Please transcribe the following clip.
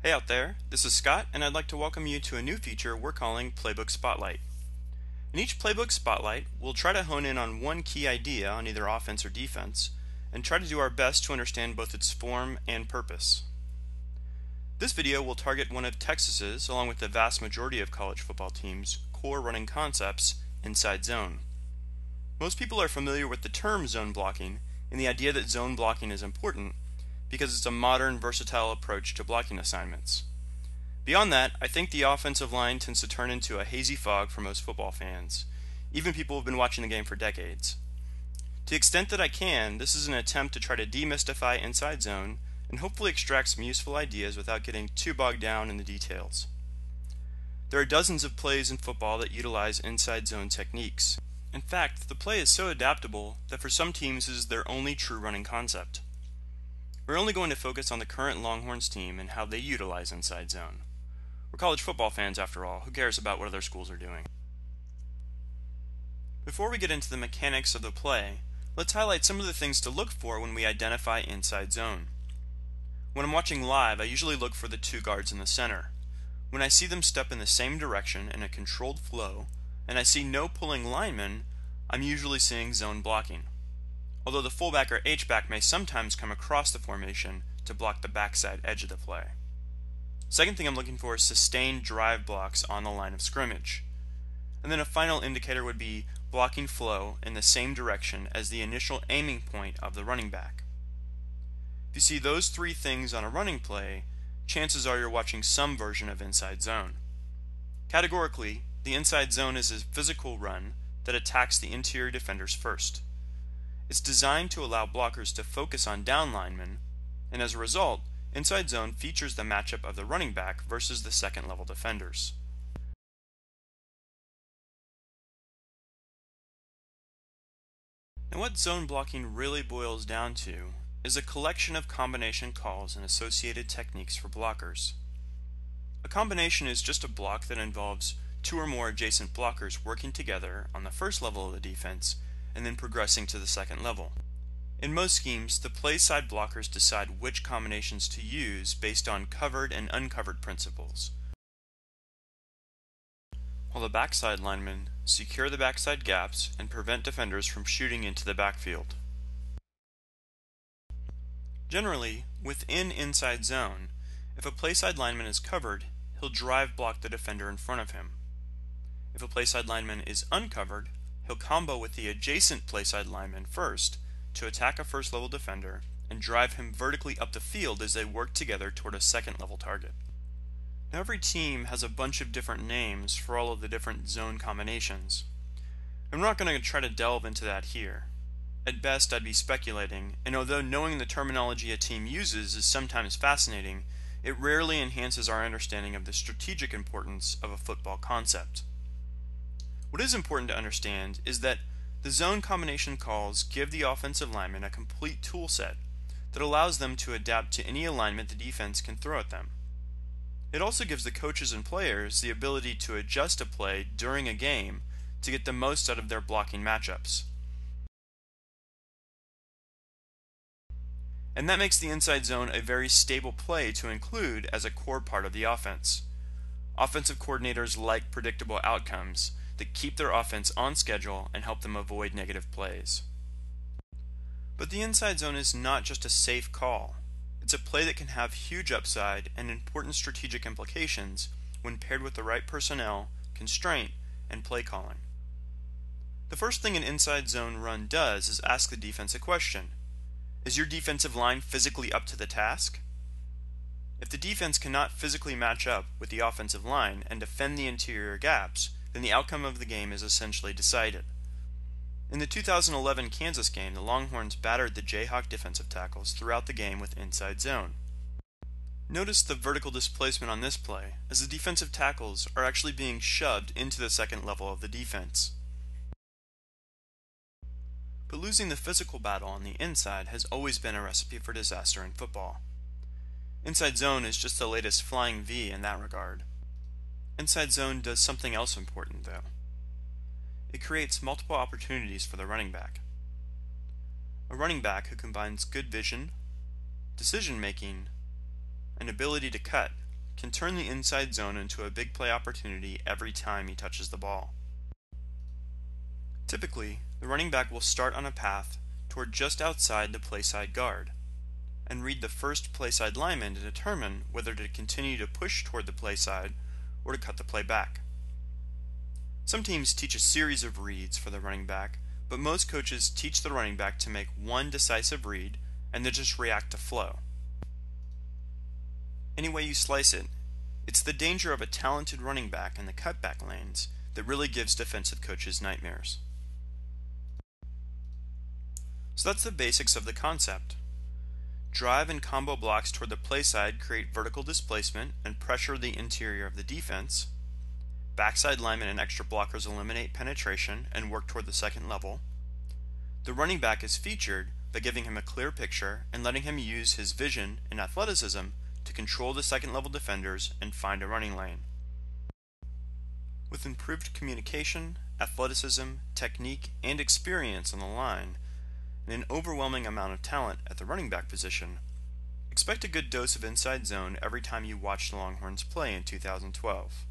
Hey out there, this is Scott, and I'd like to welcome you to a new feature we're calling Playbook Spotlight. In each Playbook Spotlight, we'll try to hone in on one key idea on either offense or defense, and try to do our best to understand both its form and purpose. This video will target one of Texas's, along with the vast majority of college football teams, core running concepts, inside zone. Most people are familiar with the term zone blocking and the idea that zone blocking is important, because it's a modern, versatile approach to blocking assignments. Beyond that, I think the offensive line tends to turn into a hazy fog for most football fans, even people who have been watching the game for decades. To the extent that I can, this is an attempt to try to demystify inside zone and hopefully extract some useful ideas without getting too bogged down in the details. There are dozens of plays in football that utilize inside zone techniques. In fact, the play is so adaptable that for some teams it is their only true running concept. We're only going to focus on the current Longhorns team and how they utilize inside zone. We're college football fans after all, who cares about what other schools are doing? Before we get into the mechanics of the play, let's highlight some of the things to look for when we identify inside zone. When I'm watching live, I usually look for the two guards in the center. When I see them step in the same direction in a controlled flow, and I see no pulling linemen, I'm usually seeing zone blocking. Although the fullback or H-back may sometimes come across the formation to block the backside edge of the play. Second thing I'm looking for is sustained drive blocks on the line of scrimmage. And then a final indicator would be blocking flow in the same direction as the initial aiming point of the running back. If you see those three things on a running play, chances are you're watching some version of inside zone. Categorically, the inside zone is a physical run that attacks the interior defenders first. It's designed to allow blockers to focus on down linemen, and as a result, inside zone features the matchup of the running back versus the second level defenders. Now what zone blocking really boils down to is a collection of combination calls and associated techniques for blockers. A combination is just a block that involves two or more adjacent blockers working together on the first level of the defense and then progressing to the second level. In most schemes, the play side blockers decide which combinations to use based on covered and uncovered principles, while the backside linemen secure the backside gaps and prevent defenders from shooting into the backfield. Generally, within inside zone, if a play side lineman is covered, he'll drive block the defender in front of him. If a play side lineman is uncovered, he'll combo with the adjacent play side lineman first to attack a first level defender and drive him vertically up the field as they work together toward a second level target. Now every team has a bunch of different names for all of the different zone combinations. I'm not going to try to delve into that here. At best I'd be speculating, and although knowing the terminology a team uses is sometimes fascinating, it rarely enhances our understanding of the strategic importance of a football concept. What is important to understand is that the zone combination calls give the offensive lineman a complete tool set that allows them to adapt to any alignment the defense can throw at them. It also gives the coaches and players the ability to adjust a play during a game to get the most out of their blocking matchups. And that makes the inside zone a very stable play to include as a core part of the offense. Offensive coordinators like predictable outcomes that keep their offense on schedule and help them avoid negative plays. But the inside zone is not just a safe call. It's a play that can have huge upside and important strategic implications when paired with the right personnel, constraint, and play calling. The first thing an inside zone run does is ask the defense a question. Is your defensive line physically up to the task? If the defense cannot physically match up with the offensive line and defend the interior gaps, then the outcome of the game is essentially decided. In the 2011 Kansas game, the Longhorns battered the Jayhawk defensive tackles throughout the game with inside zone. Notice the vertical displacement on this play, as the defensive tackles are actually being shoved into the second level of the defense. But losing the physical battle on the inside has always been a recipe for disaster in football. Inside zone is just the latest flying V in that regard. Inside zone does something else important though. It creates multiple opportunities for the running back. A running back who combines good vision, decision making, and ability to cut can turn the inside zone into a big play opportunity every time he touches the ball. Typically, the running back will start on a path toward just outside the playside guard, and read the first playside lineman to determine whether to continue to push toward the playside or to cut the play back. Some teams teach a series of reads for the running back, but most coaches teach the running back to make one decisive read and then just react to flow. Any way you slice it, it's the danger of a talented running back in the cutback lanes that really gives defensive coaches nightmares. So that's the basics of the concept. Drive and combo blocks toward the play side create vertical displacement and pressure the interior of the defense. Backside linemen and extra blockers eliminate penetration and work toward the second level. The running back is featured by giving him a clear picture and letting him use his vision and athleticism to control the second level defenders and find a running lane. With improved communication, athleticism, technique, and experience on the line, and an overwhelming amount of talent at the running back position, expect a good dose of inside zone every time you watch the Longhorns play in 2012.